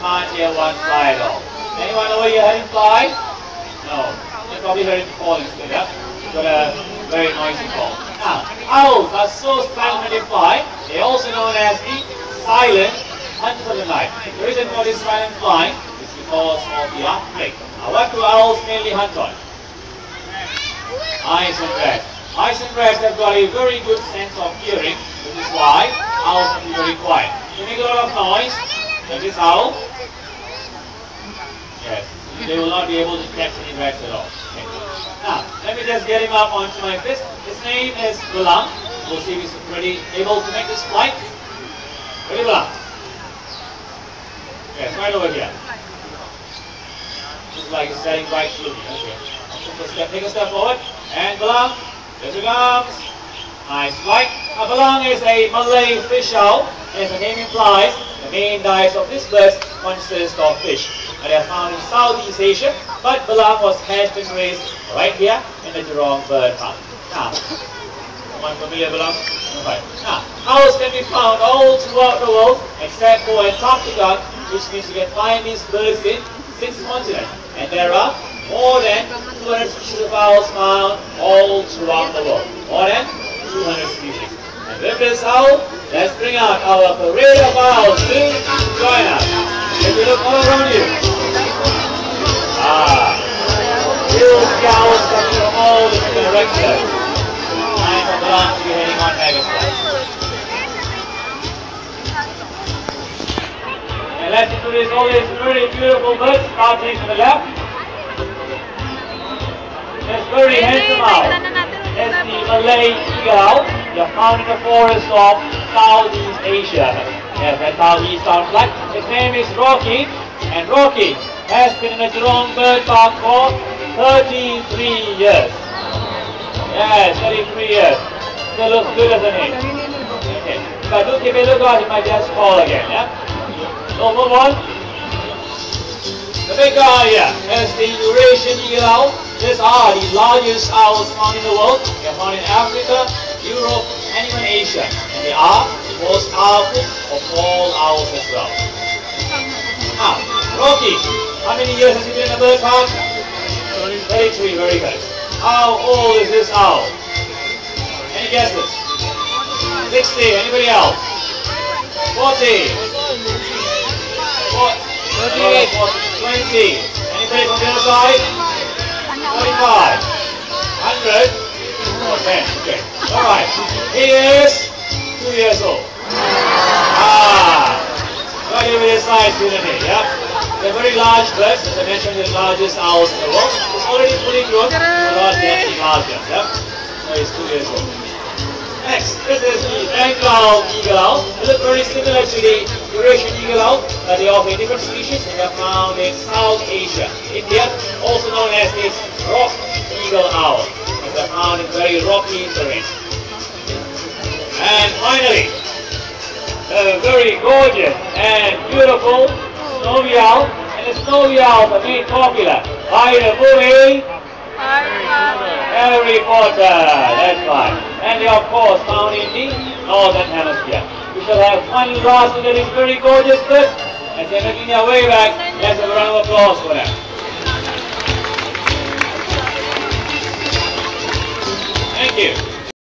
can't hear one fly at all. Anyone over here hearing fly? No. You probably heard it fall instead, yeah? It's got a very noisy call. Now, owls are so silent when they fly. They're also known as the silent hunters of the night. The reason for this silent flying is because of the arctic. Now, what do owls mainly hunt on? Mice and rats. Mice and rats have got a very good sense of hearing, which is why owls have to be very quiet. They make a lot of noise, and this owl, yes, they will not be able to catch any rats at all. Okay. Now, let me just get him up onto my fist. His name is Belang. We'll see if he's pretty able to make this flight. Ready, Belang? Yes, right over here. Looks like he's standing right through me. Okay. Take a step forward. And Belang, there he comes. Nice flight. Now, Belang is a Malay fish owl. As the name implies, the main diet of this bird consists of fish. And they are found in Southeast Asia, but Belang was hatched and raised right here in the Jurong Bird Park. Now, someone familiar Belang? Right. Now, owls can be found all throughout the world except for Antarctica, which means you can find these birds in 6 continents. And there are more than 200 species of owls found all throughout the world. More than 200 species. And with this owl, let's bring out our parade of owls to join us. If you look all around you, you'll see owls coming from all different directions. Time for Belang to be heading on Megastar. And let's introduce all these very beautiful birds, starting from the left. This very handsome owl is the Malay eagle owl. They're found in the forests of Southeast Asia. Yes, that's how he sounds like. His name is Rocky, and Rocky has been in the Jurong Bird Park for 33 years. Yes, 33 years. Still looks good as a name. Okay, if I do keep a look out, he might just fall again, yeah? So move on. The big guy here is the Eurasian eagle owl. These are the largest owls found in the world. They are found in Africa, Europe, and even Asia. And they are the most powerful of all owls as well. Now, Rocky, how many years has he been in the bird park? 33, very good. How old is this owl? Any guesses? 60, anybody else? 40. 20. Anybody from the other side? 45. 100. Okay, okay. Alright. He is 2 years old. Right over this side, Trinity, yeah? They're very large birds, as I mentioned, the largest owls in the world. It's already fully grown, so not getting larger, yeah? So he's 2 years old. Next, this is the Bengal eagle owl. They look very similar to the Eurasian eagle owl, but they are of a different species and they are found in South Asia. India, also known as the rock eagle owl. And they are found in very rocky terrain. And finally, the very gorgeous and beautiful snowy owl. And the snowy owls are made popular by the movie Harry Potter. That's right. And they are of course found in the Northern Hemisphere. We shall have one last look at this very gorgeous bird. As they're making their way back, let's have a round of applause for them. Thank you.